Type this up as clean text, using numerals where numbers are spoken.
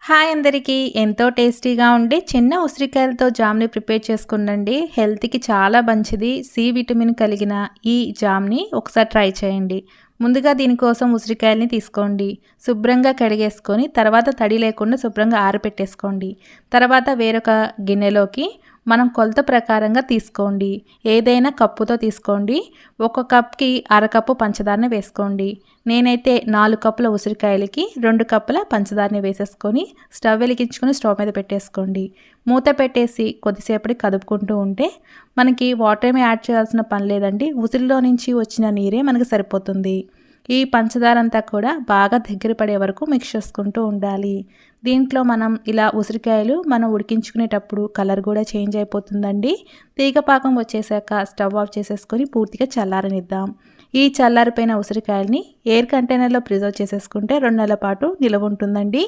Hi అందరికీ. ఎంతో టేస్టీగా ఉండే చిన్న ఉసిరికాయలతో జామ్‌ని ప్రిపేర్ చేసుకుండండి. హెల్త్‌కి చాలా మంచిది. సి విటమిన్ కలిగిన ఈ జామ్‌ని ఒకసారి ట్రై చేయండి. ముందుగా దీనికోసం ఉసిరికాయల్ని తీసుకోండి. శుభ్రంగా కడిగేసుకొని తర్వాత తడి లేకుండా శుభ్రంగా ఆరబెట్టేసుకోండి. తర్వాత వేరొక గిన్నెలోకి మనం కొలత ప్రకారంగా తీసుకోండి. ఏదైనా కప్పుతో తీసుకోండి. ఒక కప్‌కి అరకప్పు పంచదారని వేసుకోండి. నేనైతే 4 కప్పుల ఉసిరికాయలకి 2 కప్పుల పంచదారని వేసేసుకొని స్టవ్ వెలిగించుకొని స్టవ్ మీద పెట్టేసుకోండి. మూత పెట్టేసి కొద్దిసేపటికి కదుపుకుంటూ ఉంటే మనకి వాటర్ ఏమీ యాడ్ చేయాల్సిన పని లేదండి. ఉసిరిలో నుంచి వచ్చిన నీరే మనకు సరిపోతుంది. ఈ పంచదార అంతా కూడా బాగా దగ్గర పడే వరకు మిక్స్ చేసుకుంటూ ఉండాలి. దీంట్లో మనం ఇలా ఉసిరికాయలు మనం ఉడికించుకునేటప్పుడు కలర్ కూడా చేంజ్ అయిపోతుందండి. తీగ పాకం వచ్చేసాక స్టవ్ ఆఫ్ చేసేసుకొని పూర్తిగా చల్లారనిద్దాం. ఈ చల్లారిపోయిన ఉసిరికాయల్ని ఎయిర్ కంటైనర్లో ప్రిజర్వ్ చేసేసుకుంటే 2 నెలల పాటు నిలవ ఉంటుందండి.